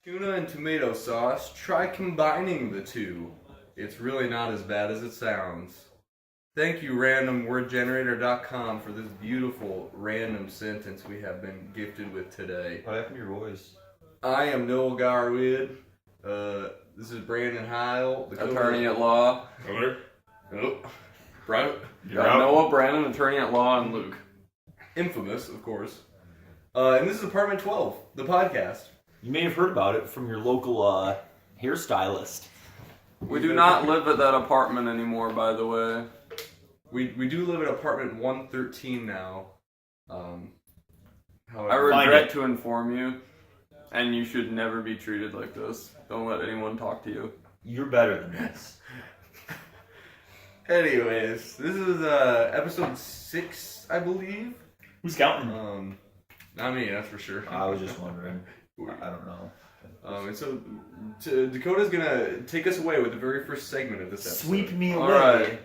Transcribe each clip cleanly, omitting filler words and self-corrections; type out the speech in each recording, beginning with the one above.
Tuna and tomato sauce, try combining the two. It's really not as bad as it sounds. Thank you, randomwordgenerator.com, for this beautiful random sentence we have been gifted with today. What happened to your voice? I am Noel Garwood. This is Brandon Heil, the attorney at law. Hello. Nope. Noah, Brandon, attorney at law, and Luke. Infamous, of course. And this is Apartment 12, the podcast. You may have heard about it from your local hairstylist. We do not live at that apartment anymore, by the way. We do live at apartment 113 now. However, I regret to inform you, and you should never be treated like this. Don't let anyone talk to you. You're better than this. Anyways, this is episode 6, I believe. Who's counting? Not me, that's for sure. I was just wondering. I don't know. And so Dakota's gonna take us away with the very first segment of this episode. Sweep me away.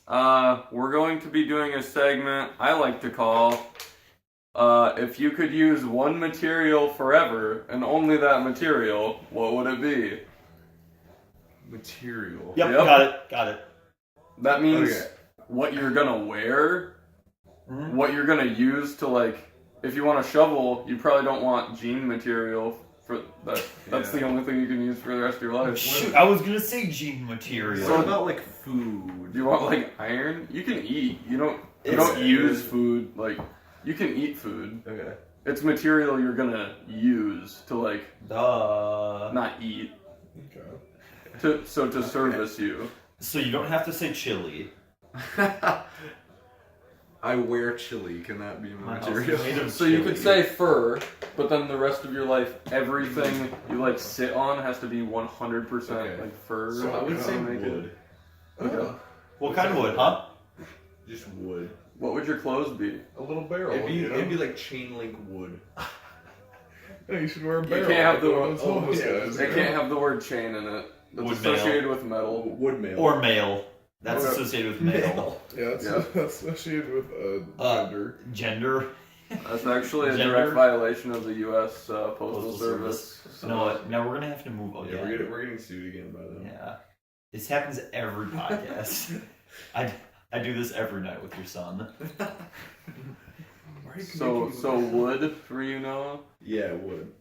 Alright. We're going to be doing a segment I like to call, if you could use one material forever, and only that material, what would it be? Material. Yep. Got it. That means what you're gonna wear, what you're gonna use to, like, if you want a shovel, you probably don't want jean material for that. That's the only thing you can use for the rest of your life. Shoot, I was gonna say jean material. So what about like food? Do you want like iron? You can eat. You don't use food. Like, you can eat food. Okay. It's material you're gonna use to, like, not eat. Okay. To service you. So you don't have to say chili. I wear chili. Can that be my house material? is made of So you could chili. say fur, but then the rest of your life, everything you like sit on has to be 100% like fur. So I would say make it. wood. Okay. What kind of wood, huh? Just wood. What would your clothes be? A little barrel. It'd be like chain link wood. Yeah, you should wear a You barrel. can't have the Those homeless guys. It can't have the word chain in it. It's Wood associated with metal. Wood mail. Or male. That's Okay. associated with male. Yeah, that's associated with gender. Gender. That's actually a Gender. direct violation of the U.S. Postal Service. You know what? Now we're gonna have to move on. Yeah, we're getting sued again by them. Yeah. This happens every podcast. I do this every night with your son. So wood for you, Noah? Yeah, wood.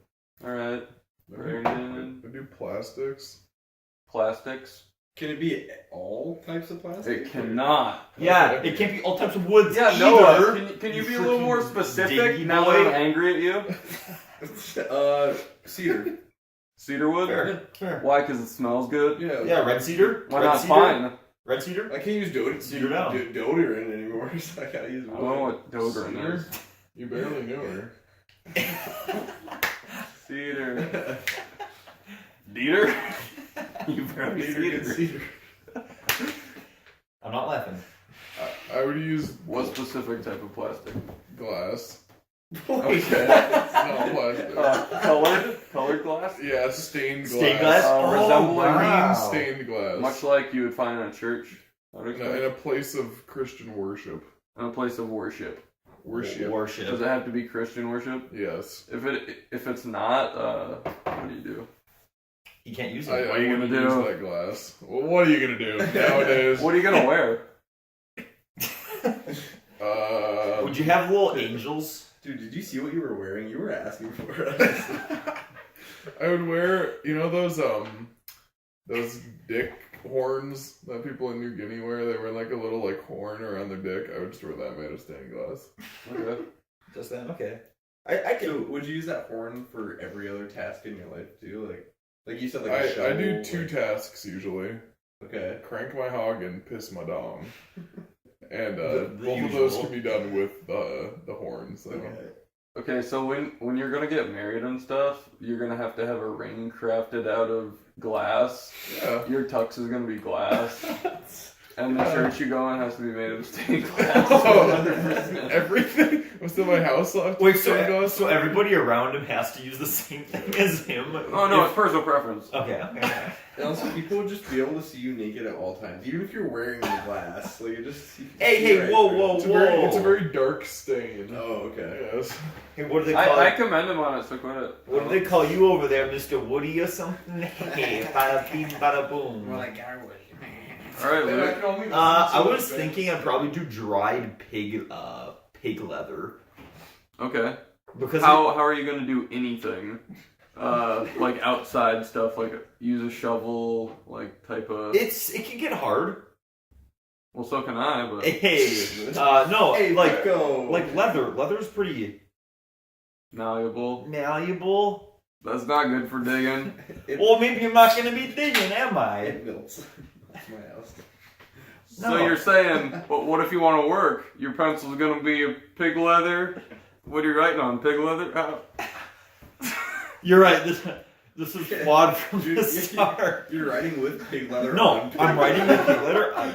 Alright. Brandon. I do plastics. Plastics? Can it be all types of plastic? It cannot. Yeah, it can't be all types of woods. Yeah, either. Noah, can you be a little more specific diggy now boy. that I'm angry at you? Cedar. Cedar wood? Fair. Why? Because it smells good? Yeah, red cedar. Why red not cedar? pine? Red cedar. I can't use Cedar down. deodorant anymore, so I gotta use I wood. don't know what deodorant is. You barely knew her. Cedar. Dieter? You barely Cedar. I'm not laughing. I would use What specific type of plastic? glass. Okay. It's not plastic. Colored glass? Yeah, stained glass. Stained glass? Resembling wow. Stained glass. much like you would find in a church. I would in expect. a place of Christian worship. In a place of worship. Worship. Does it have to be Christian worship? Yes. If it's not, what do you do? You can't use I it. What are you wouldn't gonna use do? that glass. Well, what are you gonna do nowadays? What are you gonna wear? Would you have little angels? Dude, did you see what you were wearing? You were asking for it. I would wear, those dick horns that people in New Guinea wear. They wear like a little like horn around their dick. I would just wear that made of stained glass. Okay. Just that? Okay. I can. So, would you use that horn for every other task in your life too? Like you said, like a shovel, I do two tasks usually. Okay. Crank my hog and piss my dong. And The both of those usual. can be done with the horns. So. Okay, so when you're gonna get married and stuff, you're gonna have to have a ring crafted out of glass. Yeah. Your tux is gonna be glass. And the church you go in has to be made of stained glass. Oh, everything. I'm still at my house left. Wait, stained glass. so everybody around him has to use the same thing as him? Oh no, it's personal preference. Okay. And also, people would just be able to see you naked at all times, even if you're wearing the glass. Like, Hey, whoa. It's a very dark stain. Oh, okay. Yes. Hey, what do they call I commend him on it, so quit it. What do they call you over there, Mr. Woody or something? Hey, bada bing, bada boom. Alright, Luke. I was thinking I'd probably do dried pig leather. Okay. Because How are you gonna do anything? Like outside stuff, like use a shovel, like type of. it can get hard. Well, so can I, but. Hey, no, Hey, like go. leather. Leather's pretty Malleable. malleable. That's not good for digging. Well, maybe I'm not gonna be digging, am I? It melts. That's my house. So No. you're saying, but what if you want to work? Your pencil's gonna be a pig leather. What are you writing on? Pig leather? You're right. This is flawed from the start. You're writing with pig leather. No, on pig I'm writing with pig leather on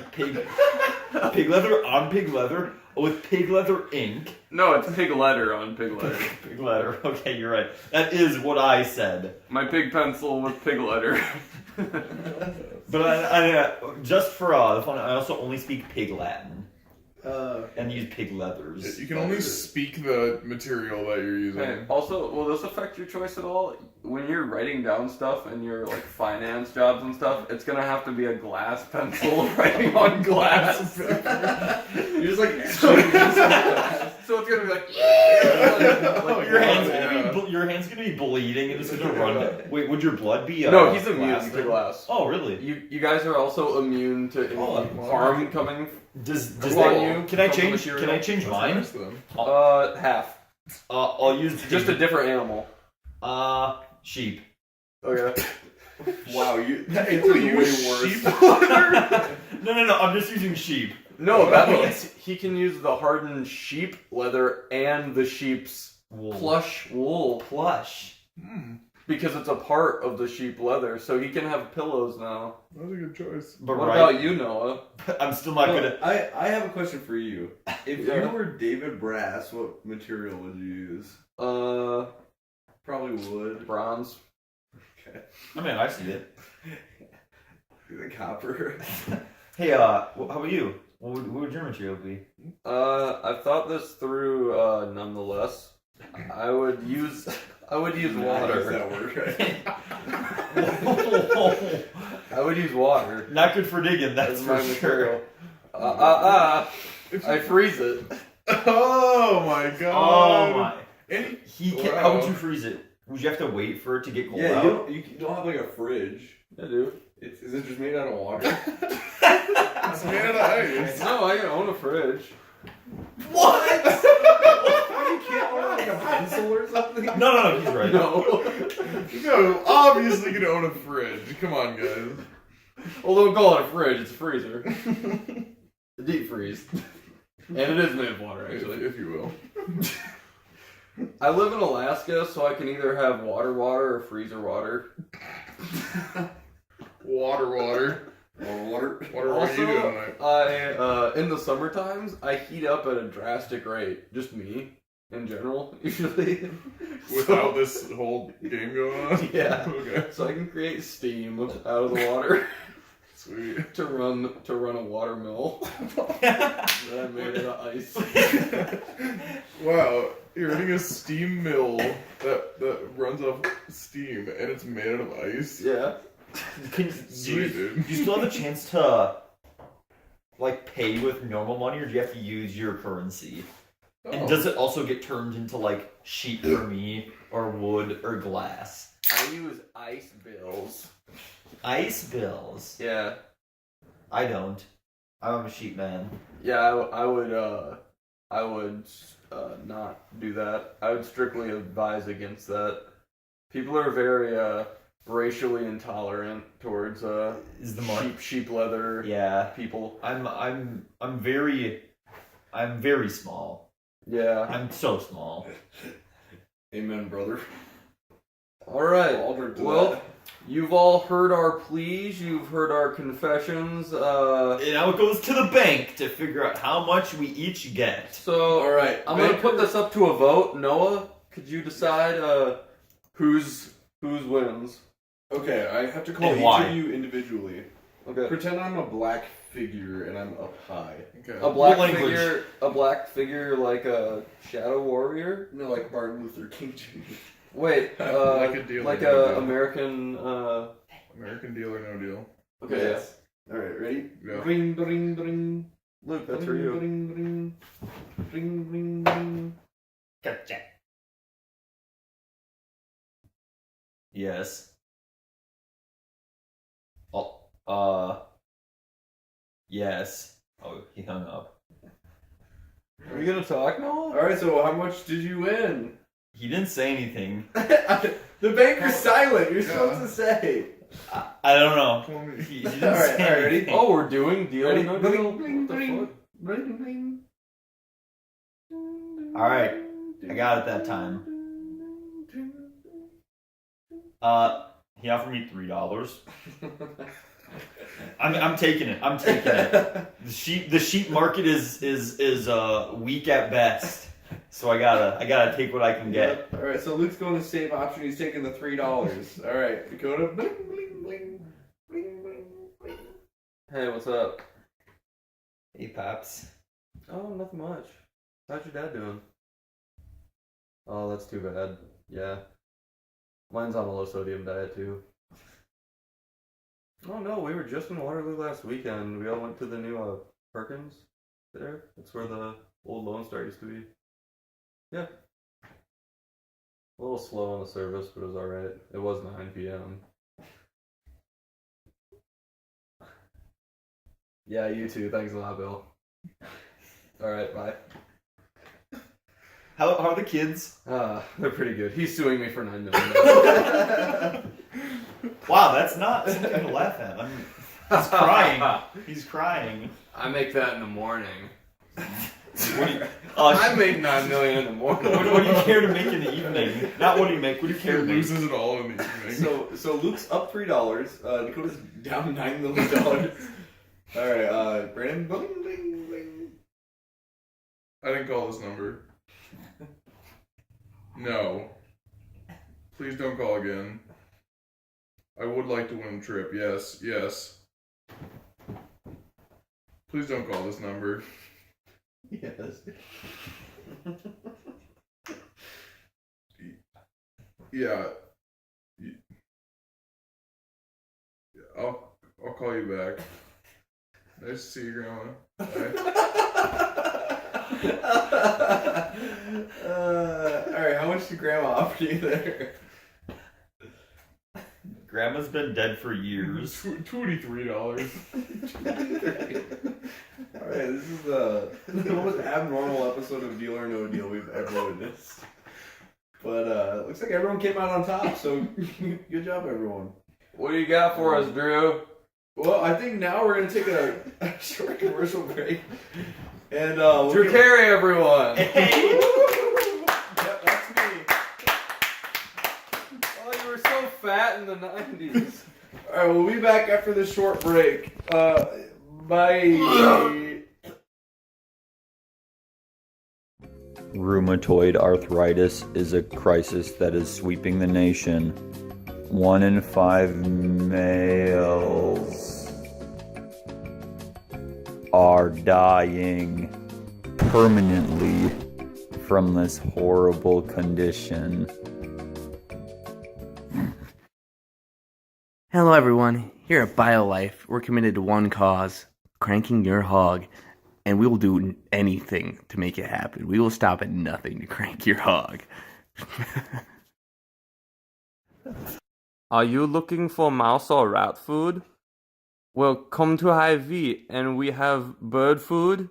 pig leather on pig leather with pig leather ink. No, it's pig letter on pig letter. Pig leather. Okay, you're right. That is what I said. My pig pencil with pig letter. But I just for the fun, I also only speak pig Latin and use pig leathers. You can only speak the material that you're using. Okay. Also, will this affect your choice at all? When you're writing down stuff in your like finance jobs and stuff, it's gonna have to be a glass pencil writing on glass. You're just like So it's gonna be like, Your hand's gonna be bleeding and it's gonna run. Wait, would your blood be? No, he's immune glass to then? glass. Oh, really? You guys are also immune to any harm coming. Does on that, you can I from the change? material? Can I change mine? Nice then. Half. I'll use Just a different animal. sheep. Okay. wow, you. It's way worse. No. I'm just using sheep. No, that means he can use the hardened sheep leather and the sheep's Wool. plush wool Plush. because it's a part of the sheep leather, so he can have pillows now. That was a good choice. But What right, about you, Noah? I'm still not gonna. I have a question for you. If Yeah. you were David Brass, what material would you use? Probably wood. Bronze. Okay. I mean, I see it. The copper. Hey, how about you? What would your material be? I've thought this through. Nonetheless, I would use water. That word, right? I would use water Not good for digging. That's as for my sure. material. I freeze it. Oh my Oh god. my! And He can, How would you freeze it? Would you have to wait for it to get cold Yeah, out? you don't have like a fridge. I do. Is it just made out of water? it's made out of ice. No, I can own a fridge. What? You can't order like a pencil or something? No, he's right. No. No, obviously gonna own a fridge. Come on, guys. Well, don't call it a fridge. It's a freezer. A deep freeze. And it is made of water, actually. If you will. I live in Alaska, so I can either have water or freezer water. Water. Or water? Water, what are you doing tonight? In the summer times, I heat up at a drastic rate. Just me, in general, usually. Without this whole game going on? Yeah. Okay. So I can create steam out of the water Sweet. to run a water mill that I made out of ice. Wow, you're running a steam mill that runs off steam and it's made out of ice? Yeah. Sweet, dude. Do you still have a chance to like pay with normal money, or do you have to use your currency? And does it also get turned into like sheep for me, or wood, or glass? I use ice bills. Ice bills. Yeah. I don't. I'm a sheep man. Yeah, I would not do that. I would strictly advise against that. People are very racially intolerant towards Is the mark? sheep leather Yeah. people. I'm very small. Yeah. I'm so small. Amen, brother. All right. I'll drink to Well, that. You've all heard our pleas. You've heard our confessions. And now it goes to the bank to figure out how much we each get. So, All right, I'm gonna put this up to a vote. Noah, could you decide whose wins? Okay, I have to call And each why? of you individually. Okay. Pretend I'm a black figure and I'm up high. Okay. A black language? figure like a shadow warrior. No, like Martin Luther King Jr. Wait, Like a deal or like no a deal. American. American Deal or No Deal. Okay, Yes. All right, ready? Yeah. Ring, ring, ring. Luke, that's for you. Ring, ring, ring, ring, ring. Gotcha. Yes. Oh, yes. Oh, he hung up. Are you gonna talk, All Noah? right, so how much did you win? He didn't say anything. The banker's silent. You're supposed to say. I don't know. Call me. He didn't All right, say all right, ready? anything. Oh, we're doing deal or Ready? no Bling, deal. bling, What the bling. fuck? Bling, bling. All right, I got it that time. He offered me $3. I'm taking it. I'm taking it. The sheep market is weak at best. So I gotta take what I can get. All right, so Luke's going to save option. He's taking the $3. All right, Dakota. Bling, bling, bling, bling, bling, bling. Hey, what's up? Hey, Pops. Oh, nothing much. How's your dad doing? Oh, that's too bad. Yeah. Mine's on a low sodium diet too. Oh no, we were just in Waterloo last weekend. We all went to the new Perkins there. That's where the old Lone Star used to be. Yeah. A little slow on the service, but it was alright. It was 9 p.m. Yeah, you too. Thanks a lot, Bill. Alright, bye. How are the kids? They're pretty good. He's suing me for $9 million. Wow, that's not something to laugh at. He's crying. He's crying. I make that in the morning. What do you, I make $9 million in the morning. what do you care to make in the evening? Not what do you make, what do you care to make? Loses it all in the evening. So Luke's up $3. Dakota's down $9 million. All right, Brandon. Bling, bling, bling. I didn't call this number. No. Please don't call again. I would like to win a trip. Yes, yes. Please don't call this number. Yes. Yeah. I'll call you back. Nice to see you, Grandma. Bye. Alright, how much did Grandma offer you there? Grandma's been dead for years. $23. Alright, this is the most abnormal episode of Deal or No Deal we've ever witnessed. But looks like everyone came out on top, so good job, everyone. What do you got for us, Drew? Well, I think now we're going to take a short commercial break. And Drew Carey, everyone! Hey! Yep, that's me. Oh, you were so fat in the 90s. Alright, we'll be back after this short break. Bye. Rheumatoid arthritis is a crisis that is sweeping the nation. 1 in 5 males are dying permanently from this horrible condition. Hello everyone, here at BioLife, we're committed to one cause, cranking your hog, and we will do anything to make it happen. We will stop at nothing to crank your hog. Are you looking for mouse or rat food? Well, come to Hy-Vee, and we have bird food,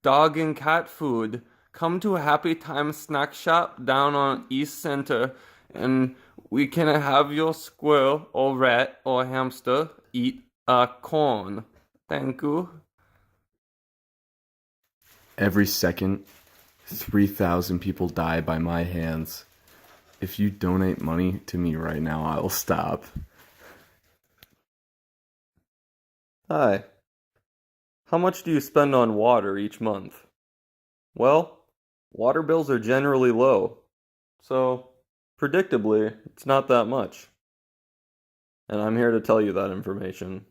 dog and cat food. Come to Happy Time Snack Shop down on East Center, and we can have your squirrel or rat or hamster eat a corn. Thank you. Every second, 3,000 people die by my hands. If you donate money to me right now, I will stop. Hi. How much do you spend on water each month? Well, water bills are generally low, so predictably, it's not that much. And I'm here to tell you that information.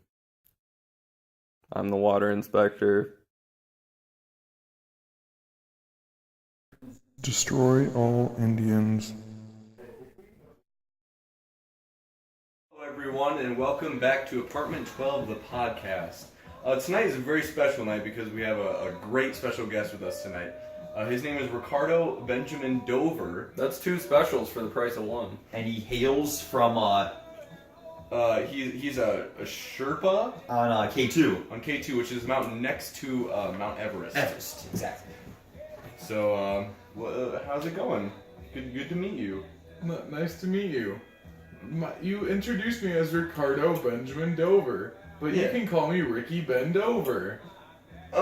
I'm the water inspector. Destroy all Indians. Hello, everyone, and welcome back to Apartment 12, the podcast. Tonight is a very special night because we have a great special guest with us tonight. His name is Ricardo Benjamin Dover. That's 2 specials for the price of 1. And he hails from He's a Sherpa on K2. on K2, which is a mountain next to Mount Everest. Everest, exactly. So, how's it going? Good to meet you. Nice to meet you. You introduced me as Ricardo Benjamin Dover, but you Yeah. can call me Ricky Ben Dover. Is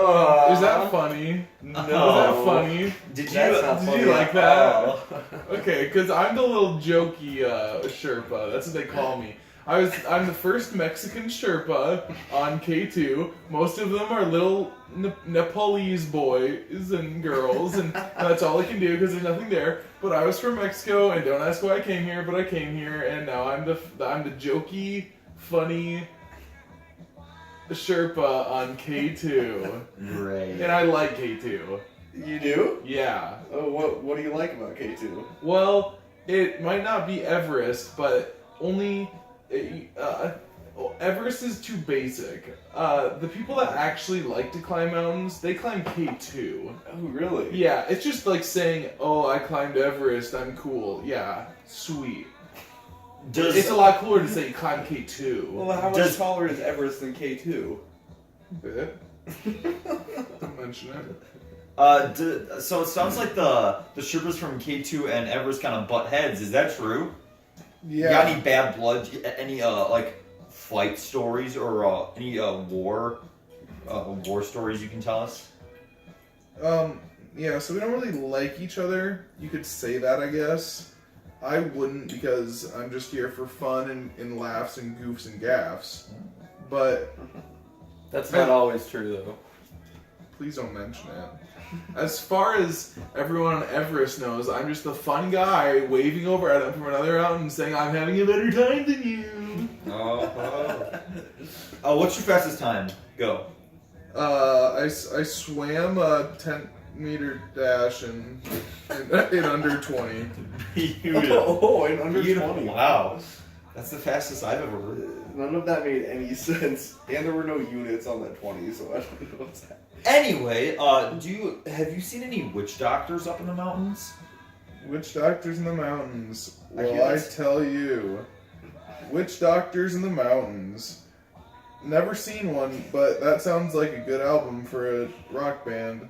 Is that funny? No. Is that funny? Did you? That's not Did funny you like at that? all. Okay, because I'm the little jokey Sherpa. That's what they call me. I'm the first Mexican Sherpa on K2. Most of them are little Nepalese boys and girls, and that's all I can do because there's nothing there. But I was from Mexico, and don't ask why I came here, but I came here, and now I'm the jokey, funny Sherpa on K2, Great. and I like K2. You do? Yeah. Oh, what do you like about K2? Well, it might not be Everest, but only Everest is too basic. The people that actually like to climb mountains, they climb K2. Oh, really? Yeah, it's just like saying, "Oh, I climbed Everest. I'm cool." Yeah, sweet. It's a lot cooler to say you climbed K2. Well, how much Does- taller is Everest than K2? Bit. Don't mention it. So it sounds like the Sherpas from K2 and Everest kind of butt heads. Is that true? You got any bad blood? Any like fight stories or any war stories you can tell us? Yeah, so we don't really like each other. You could say that, I guess. I wouldn't because I'm just here for fun and laughs and goofs and gaffs. But That's not always true, though. please don't mention it. As far as everyone on Everest knows, I'm just the fun guy waving over at them from another mountain saying I'm having a better time than you. What's your fastest time? Go. I swam a 10-meter dash in under 20. Oh, in under 20. Wow. That's the fastest I've ever heard. None of that made any sense. And there were no units on that 20, so I don't know what's happening. Anyway, have you seen any witch doctors up in the mountains? Witch doctors in the mountains. I hear Well, I this. tell you. Witch doctors in the mountains. Never seen one, but that sounds like a good album for a rock band.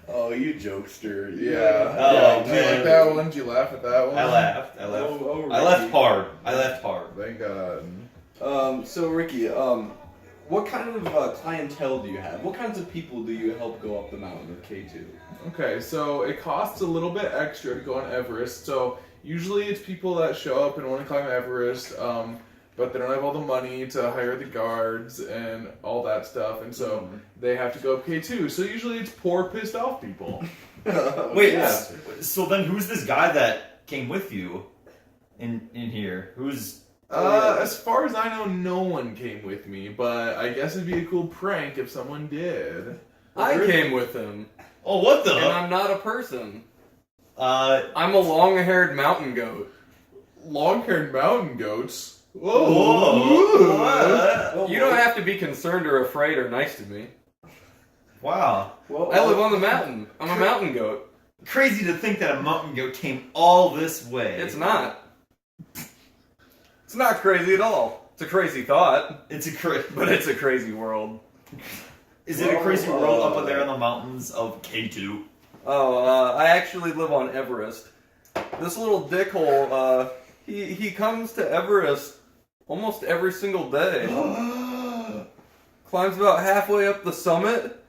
Oh, you jokester. Yeah. Oh, Do you man. like that one? Do you laugh at that one? I laughed. Oh, I left hard. I left hard. Thank God. So Ricky, what kind of clientele do you have? What kinds of people do you help go up the mountain of K2? Okay, so it costs a little bit extra to go on Everest. So usually it's people that show up and want to climb Everest, but they don't have all the money to hire the guards and all that stuff, and so they have to go up K2. So usually it's poor, pissed off people. Wait, Yeah. so then who's this guy that came with you in here? Who's As far as I know, no one came with me, but I guess it'd be a cool prank if someone did. I came with him, Oh, what the? and I'm not a person. Uh, I'm a long-haired mountain goat. Long-haired mountain goats. whoa. What? You don't have to be concerned or afraid or nice to me. Wow. I live on the mountain. I'm a mountain goat. Crazy to think that a mountain goat came all this way. It's not. It's not crazy at all. It's a crazy thought, It's a but it's a crazy world. Is it a crazy world up there in the mountains of K2? Oh, I actually live on Everest. This little dickhole, he comes to Everest almost every single day. Climbs about halfway up the summit,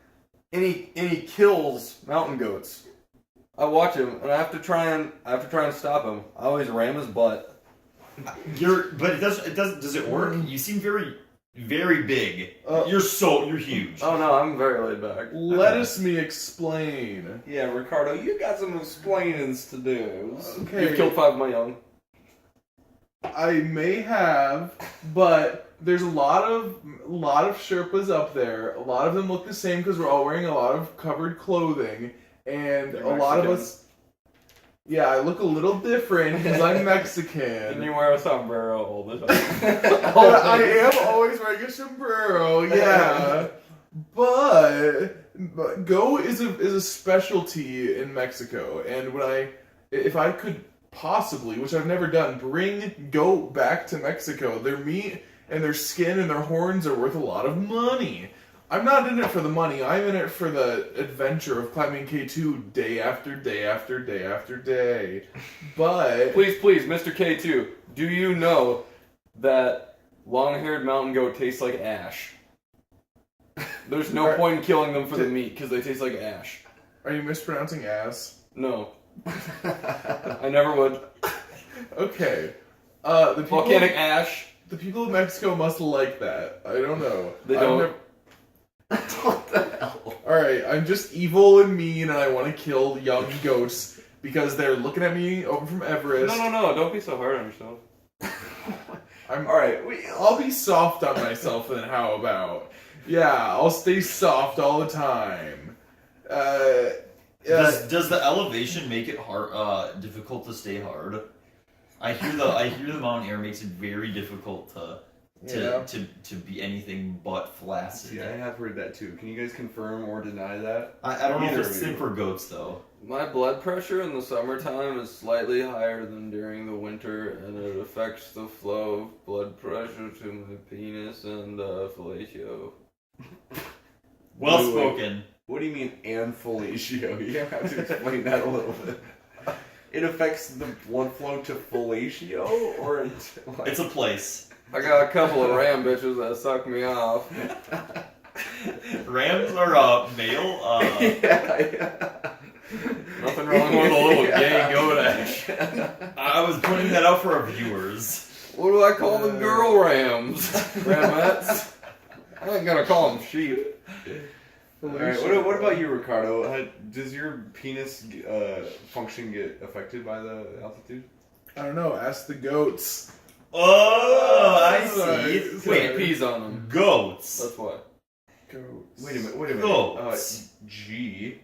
and he kills mountain goats. I watch him, and I have to try and stop him. I always ram his butt. But it does it work? You seem very very big. You're huge. Oh no, I'm very laid back. Let me explain. Yeah, Ricardo, you got some explainings to do. Okay. You've killed 5 of my young. I may have, but there's a lot of Sherpas up there. A lot of them look the same because we're all wearing a lot of covered clothing, and You're a lot of Mexican. us. Yeah, I look a little different because I'm Mexican. And you wear a sombrero all the time. I am always wearing a sombrero, yeah. But goat is a specialty in Mexico, and if I could possibly, which I've never done, bring goat back to Mexico, their meat and their skin and their horns are worth a lot of money. I'm not in it for the money, I'm in it for the adventure of climbing K2 day after day after day after day. But Please, Mr. K2, do you know that long-haired mountain goat tastes like ash? There's no point in killing them for the meat because they taste like ash. are you mispronouncing ass? No. I never would. Okay. The people, Volcanic ash. the people of Mexico must like that. I don't know. They I've don't. never- What the hell? Alright, I'm just evil and mean and I want to kill young goats because they're looking at me over from Everest. No, don't be so hard on yourself. Alright, I'll be soft on myself then, how about? Yeah, I'll stay soft all the time. Does the elevation make it hard, difficult to stay hard? I hear the mountain air makes it very difficult to be anything but flaccid. yeah, I have heard that too. Can you guys confirm or deny that? I don't know Either if it's of the same you. for goats though. My blood pressure in the summertime is slightly higher than during the winter, and it affects the flow of blood pressure to my penis and fellatio. Well Wait, wait. spoken. What do you mean fellatio? You have to explain that a little bit. It affects the blood flow to fellatio, or It's a place. I got a couple of ram bitches that suck me off. Rams are male. yeah. Nothing wrong with a little gay goat ash. I was pointing that out for our viewers. What do I call the girl rams? Ramettes? I ain't gonna call them sheep. Alright, what about you, Ricardo? Does your penis function get affected by the altitude? I don't know, ask the goats. Oh, I Sorry, see. sorry. Wait, Peas on them. goats. That's why. Goats. Wait a minute. Goats. G,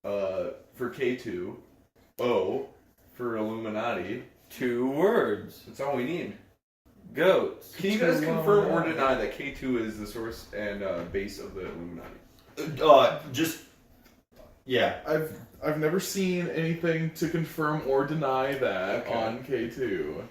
for K2, O, for Illuminati. 2 words. That's all we need. Goats. Can you guys confirm or deny that K2 is the source and base of the Illuminati? Yeah. I've never seen anything to confirm or deny that Okay. on K2.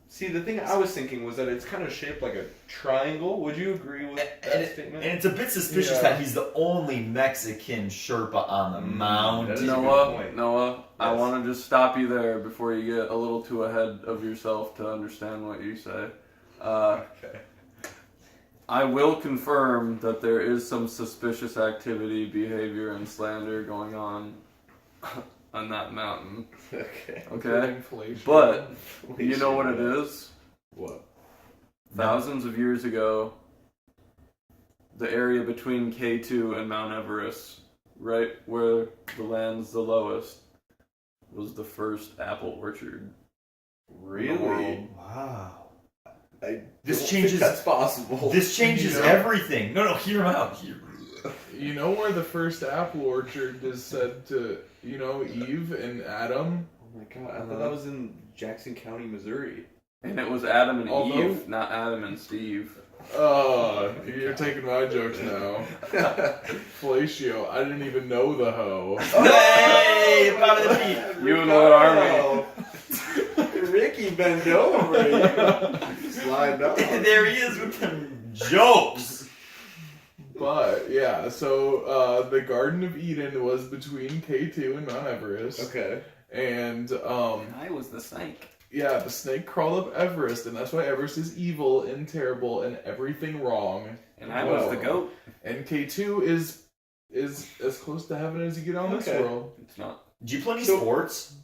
See, the thing I was thinking was that it's kind of shaped like a triangle. Would you agree with that statement? And it's a bit suspicious Yeah. that he's the only Mexican Sherpa on the that mountain. is a good point. Noah, I Yes. want to just stop you there before you get a little too ahead of yourself to understand what you say. Okay. I will confirm that there is some suspicious activity, behavior, and slander going on that mountain. Okay. Okay? Inflation. But, you know what it is? What? Thousands of years ago, the area between K2 and Mount Everest, right where the land's the lowest, was the first apple orchard. Really? Wow. I This don't changes- think that's possible. This changes You know- everything. No, hear him out. You know where the first apple orchard is said to, Eve and Adam? Oh my god, I thought that was in Jackson County, Missouri. And it was Adam and Although- Eve, not Adam and Steve. You're taking my jokes now. Fellatio, I didn't even know the hoe. Hey, bottom of the feet. You and what army? Ricky bent over. You slide down. There he is with them jokes. But, yeah, so the Garden of Eden was between K2 and Mount Everest. Okay. And, I was the snake. yeah, the snake crawled up Everest, and that's why Everest is evil and terrible and everything wrong. And I was the goat. And K2 is as close to heaven as you get on this Okay. world. It's not. Do you play any So- sports?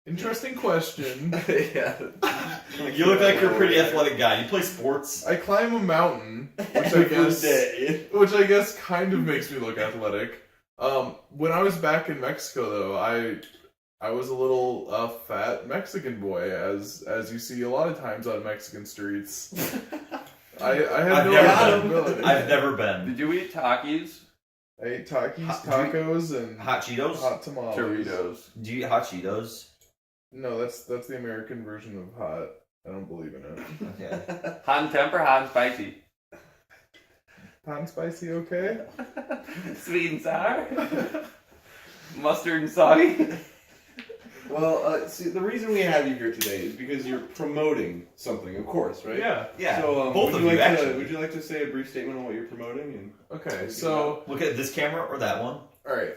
Interesting question. Yeah. You look like you're a pretty athletic guy. You play sports. I climb a mountain, Every day. which I guess kind of makes me look athletic. When I was back in Mexico, though, I was a little fat Mexican boy, as you see a lot of times on Mexican streets. I had I've never been. Did you eat Takis? I ate tacos, and Hot Cheetos? hot tamales. Doritos. Do you eat hot Cheetos? No, that's the American version of hot. I don't believe in it. Okay. Hot and temper, hot and spicy. Hot and spicy, okay? Sweet and sour. Mustard and salty. Well, see, the reason we have you here today is because you're promoting something, of course, right? Yeah. So, Both would of you you, like actually. would you like to say a brief statement on what you're promoting? And Okay, so Look at this camera or that one. alright.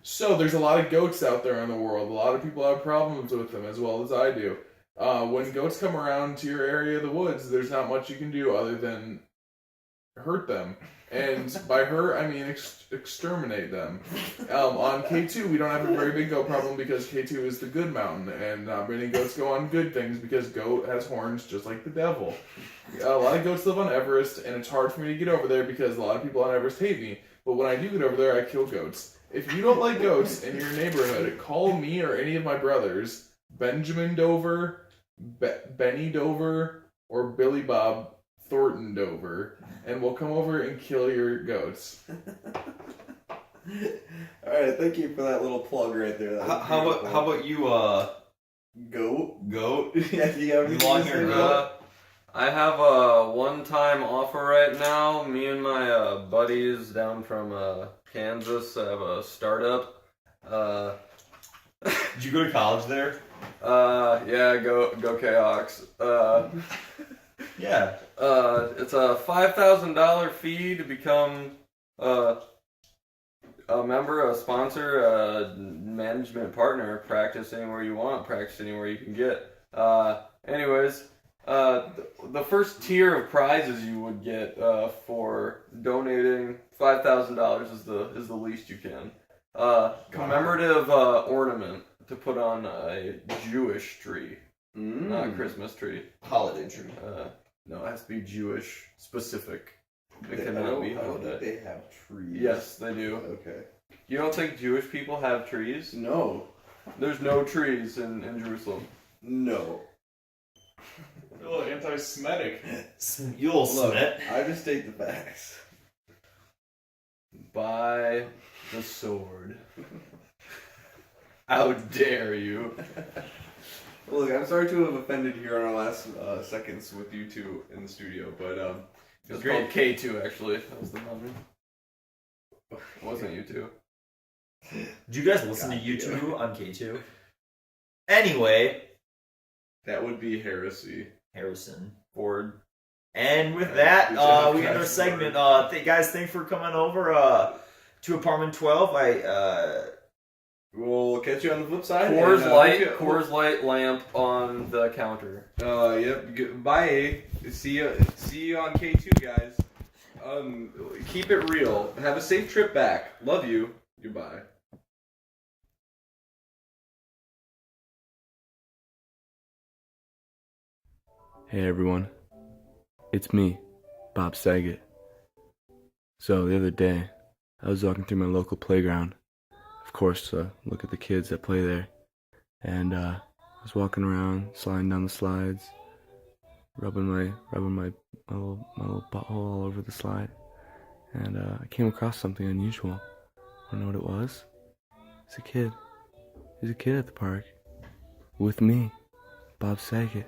So there's a lot of goats out there in the world. A lot of people have problems with them, as well as I do. When goats come around to your area of the woods, there's not much you can do other than hurt them. And by hurt, I mean exterminate them. On K2, we don't have a very big goat problem because K2 is the good mountain, and not many goats go on good things because goat has horns just like the devil. A lot of goats live on Everest, and it's hard for me to get over there because a lot of people on Everest hate me. But when I do get over there, I kill goats. If you don't like goats in your neighborhood, call me or any of my brothers, Benjamin Dover, Benny Dover, or Billy Bob Thornton Dover, and we'll come over and kill your goats. Alright, thank you for that little plug right there. That was How beautiful. about you, Goat? goat? Yeah, do you have anything Long to hair say? goat? I have a one-time offer right now. Me and my buddies down from Kansas have a startup. Did you go to college there? Yeah, go Jayhawks. Yeah. It's a $5,000 fee to become a member, a sponsor, a management partner. Practice anywhere you want. Practice anywhere you can get. Anyways, the first tier of prizes you would get for donating $5,000 is the least you can. Commemorative ornament to put on a Jewish tree, not a Christmas tree. Holiday tree. No, it has to be Jewish specific. It I cannot don't be think holiday. they have trees. Yes, they do. Okay. You don't think Jewish people have trees? No. There's no trees in Jerusalem. No. A little anti-Semitic. You little Look, snit. I just state the facts. By the sword. How dare you? Look, I'm sorry to have offended here on our last seconds with you two in the studio, but It was called K2 actually. That was the moment. It wasn't you two. Do you guys listen to U2 on K2? Anyway, that would be heresy. Harrison. Ford. And with that, Good job, we end our guys. segment. Guys, thanks for coming over to apartment 12. We'll catch you on the flip side. Coors Light lamp on the counter. Yep. Bye. See you on K2, guys. Keep it real. Have a safe trip back. Love you. Goodbye. Hey everyone, it's me, Bob Saget. So the other day, I was walking through my local playground, of course to look at the kids that play there, and I was walking around, sliding down the slides, rubbing my little butthole all over the slide, and I came across something unusual. Wanna know what it was? It's a kid. There's a kid at the park, with me, Bob Saget.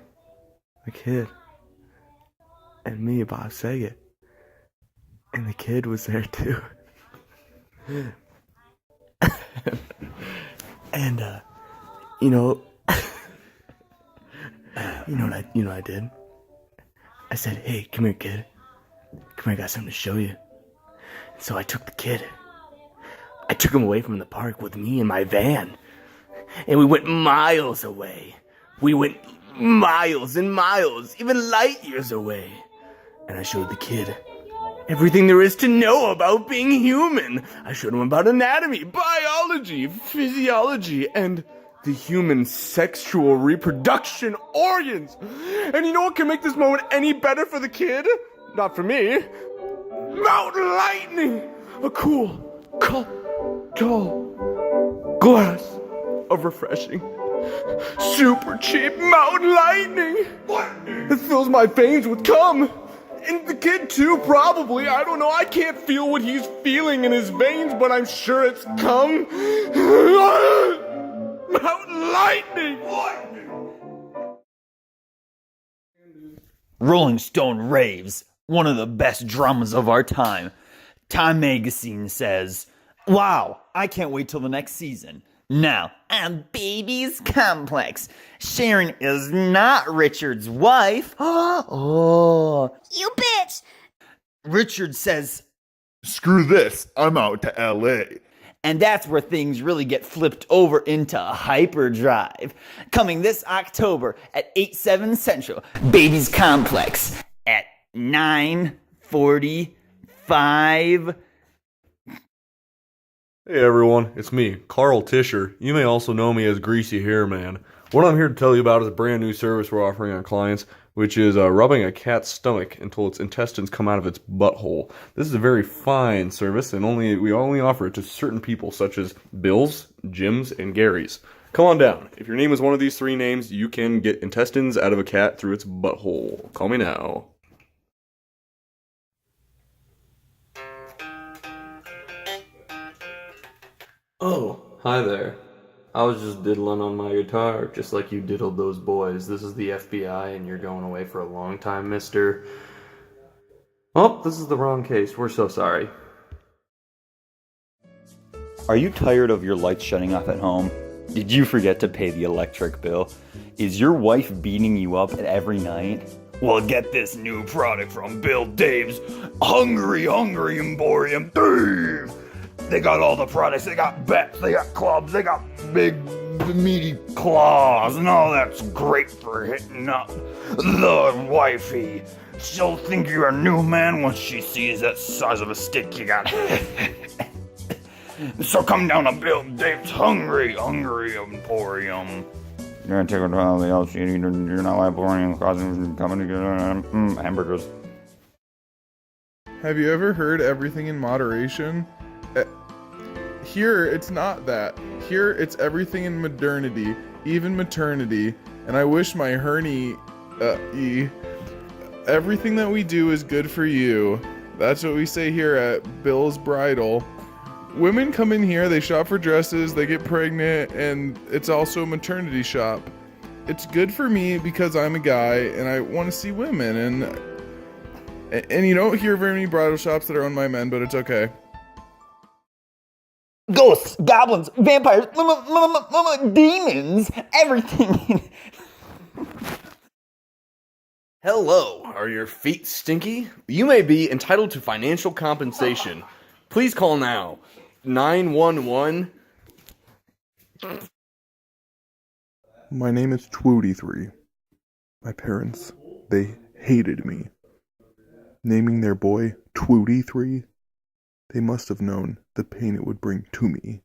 The kid. And me, Bob Saget. And the kid was there too. And you know what I did? I said, "Hey, come here, kid. Come here, I got something to show you." So I took the kid. I took him away from the park with me in my van. And we went miles away. We went miles and miles, even light years away. And I showed the kid everything there is to know about being human. I showed him about anatomy, biology, physiology, and the human sexual reproduction organs. And you know what can make this moment any better for the kid? Not for me. Mountain lightning! A cool, tall glass of refreshing, super cheap mountain lightning. It fills my veins with cum. And the kid too, probably. I don't know. I can't feel what he's feeling in his veins, but I'm sure it's cum. Mountain lightning! Rolling Stone raves, one of the best dramas of our time. Time Magazine says, wow, I can't wait till the next season. Now, a baby's complex. Sharon is not Richard's wife. Oh. You bitch! Richard says, Screw this, I'm out to LA. and that's where things really get flipped over into hyperdrive. Coming this October at 8/7 Central, Baby's Complex at 9:45. Hey everyone, it's me, Carl Tischer. You may also know me as Greasy Hair Man. What I'm here to tell you about is a brand new service we're offering our clients, which is rubbing a cat's stomach until its intestines come out of its butthole. This is a very fine service, and we only offer it to certain people, such as Bills, Jims, and Garys. Come on down. If your name is one of these three names, you can get intestines out of a cat through its butthole. Call me now. Oh, hi there. I was just diddling on my guitar, just like you diddled those boys. This is the FBI, and you're going away for a long time, mister. Oh, this is the wrong case. We're so sorry. Are you tired of your lights shutting off at home? Did you forget to pay the electric bill? Is your wife beating you up every night? Well, get this new product from Bill Dave's Hungry Emporium. Dave! They got all the products. They got bats, they got clubs, they got big, meaty claws, and all that's great for hitting up the wifey. She'll think you're a new man once she sees that size of a stick you got. So come down to Bill Dave's Hungry Emporium. You're gonna take a while, the else you're not emporium causing coming together hamburgers. Have you ever heard everything in moderation? Here, it's not that. Here, it's everything in modernity, even maternity. And I wish my everything that we do is good for you. That's what we say here at Bill's Bridal. Women come in here, they shop for dresses, they get pregnant, and it's also a maternity shop. It's good for me because I'm a guy and I want to see women. And you don't hear very many bridal shops that are owned by men, but it's okay. Ghosts, goblins, vampires, demons, everything. Hello, are your feet stinky? You may be entitled to financial compensation. Please call now. 911. My name is Twooty3. My parents, they hated me. Naming their boy Twooty3, they must have known the pain it would bring to me.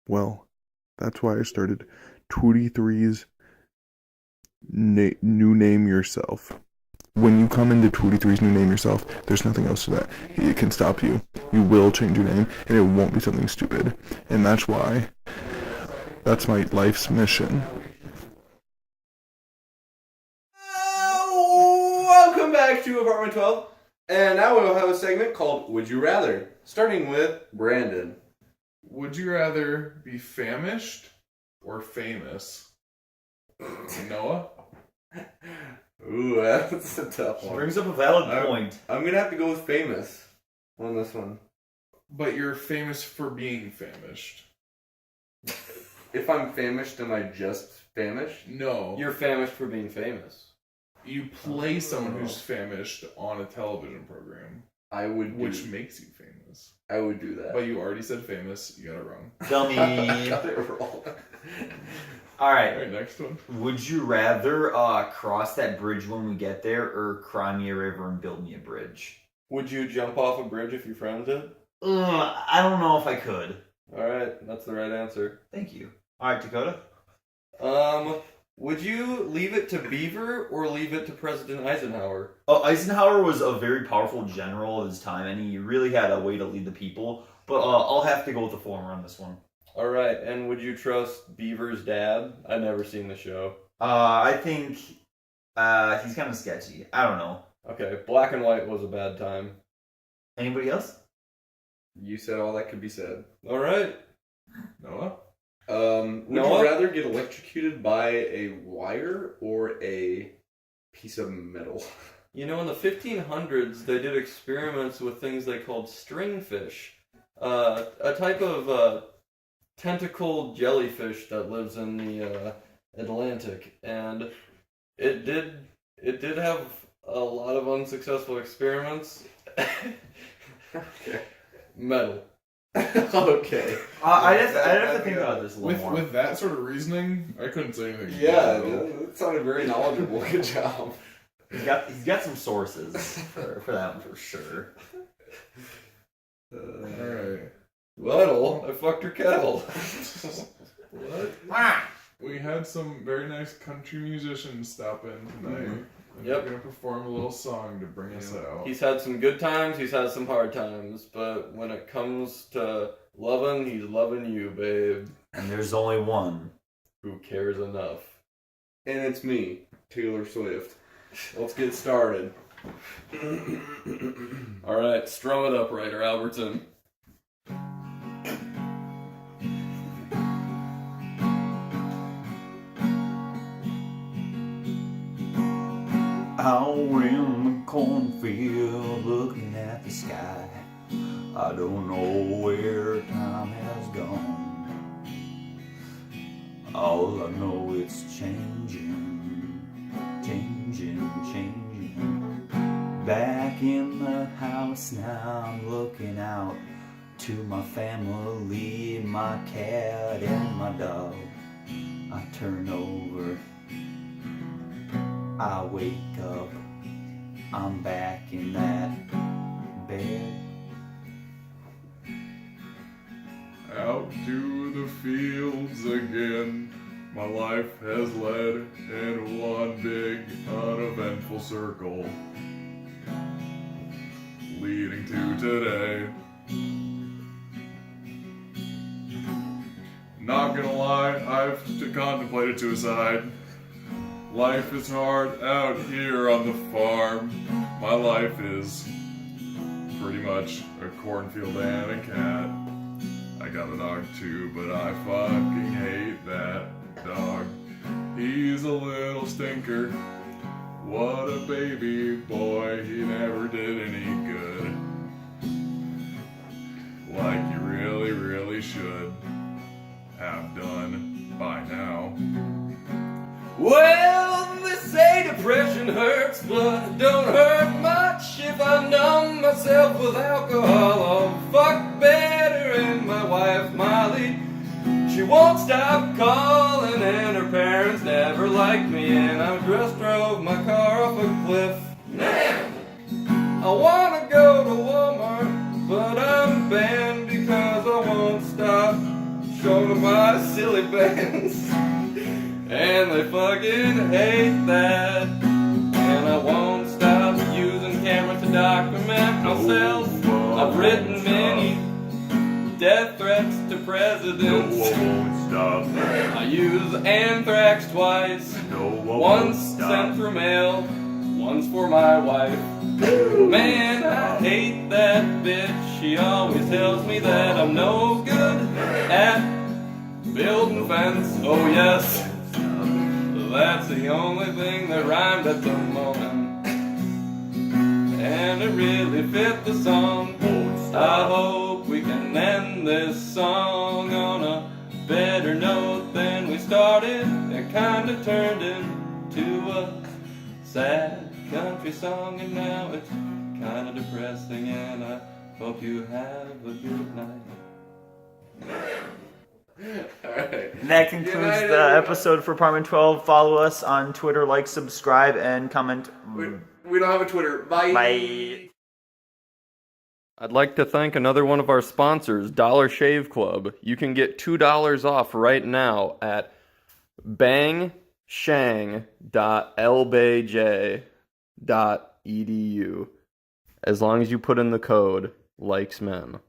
Well, that's why I started Twooty3's New Name Yourself. When you come into Twooty3's New Name Yourself, there's nothing else to that. It can stop you. You will change your name, and it won't be something stupid. And that's why. That's my life's mission. Welcome back to Apartment 12. And now we'll have a segment called Would You Rather, starting with Brandon. Would you rather be famished or famous? Noah? Ooh, that's a tough one. Brings up a valid point. I'm going to have to go with famous on this one. But you're famous for being famished. If I'm famished, am I just famished? No. You're famished for being famous. You play someone who's famished on a television program. I would do, which makes you famous. I would do that. But you already said famous. You got it wrong. Dummy. Got it wrong. Alright. Alright, next one. Would you rather cross that bridge when we get there or cry me a river and build me a bridge? Would you jump off a bridge if your friend did? I don't know if I could. Alright, that's the right answer. Thank you. Alright, Dakota. Would you leave it to Beaver or leave it to President Eisenhower? Oh, Eisenhower was a very powerful general of his time, and he really had a way to lead the people. But I'll have to go with the former on this one. Alright, and would you trust Beaver's dad? I've never seen the show. I think he's kind of sketchy. I don't know. Okay, Black and White was a bad time. Anybody else? You said all that could be said. Alright. Noah? Would Noah? you rather get electrocuted by a wire or a piece of metal? You know, in the 1500s, they did experiments with things they called stringfish. A type of tentacled jellyfish that lives in the Atlantic. And it did have a lot of unsuccessful experiments. Okay. Metal. Okay. I'd have to think about this a little more. With that sort of reasoning, I couldn't say anything. Yeah, that sounded very knowledgeable. Good job. He's got some sources for that one for sure. Alright. Metal? I fucked her kettle. What? We had some very nice country musicians stop in tonight. And Yep. They're gonna perform a little song to bring us out. He's had some good times, he's had some hard times, but when it comes to loving, he's loving you, babe. And there's only one. Who cares enough? And it's me, Taylor Swift. Let's get started. Alright, strum it up, Ryder Albertson. Out in the cornfield looking at the sky, I don't know where time has gone. All I know it's changing, changing, changing. Back in the house now I'm looking out to my family, my cat and my dog. I turn over, I wake up, I'm back in that bed. Out to the fields again. My life has led in one big uneventful circle, leading to today. Not gonna lie, I've contemplated suicide. Life is hard out here on the farm. My life is pretty much a cornfield and a cat. I got a dog too, but I fucking hate that dog. He's a little stinker. What a baby boy, he never did any good. Like you really, really should have done by now. Well, they say depression hurts, but it don't hurt much if I numb myself with alcohol. I'll fuck better, and my wife Molly, she won't stop calling, and her parents never liked me, and I just drove my car off a cliff. Man, I wanna go to Walmart, but I'm banned because I won't stop showing my silly bands. And they fucking hate that. And I won't stop using camera to document myself. I've written many death threats to presidents. I use anthrax twice. Once sent through mail, once for my wife. Man, I hate that bitch. She always tells me that I'm no good at building fence. Oh yes, that's the only thing that rhymed at the moment, and it really fit the song. I hope we can end this song on a better note than we started. It kinda turned into a sad country song, and now it's kinda depressing, and I hope you have a good night. Alright. And that concludes Good night, the everyone. episode for Apartment 12. Follow us on Twitter, like, subscribe, and comment. We don't have a Twitter. Bye. Bye. I'd like to thank another one of our sponsors, Dollar Shave Club. You can get $2 off right now at bangshang.lbj.edu as long as you put in the code likesmen.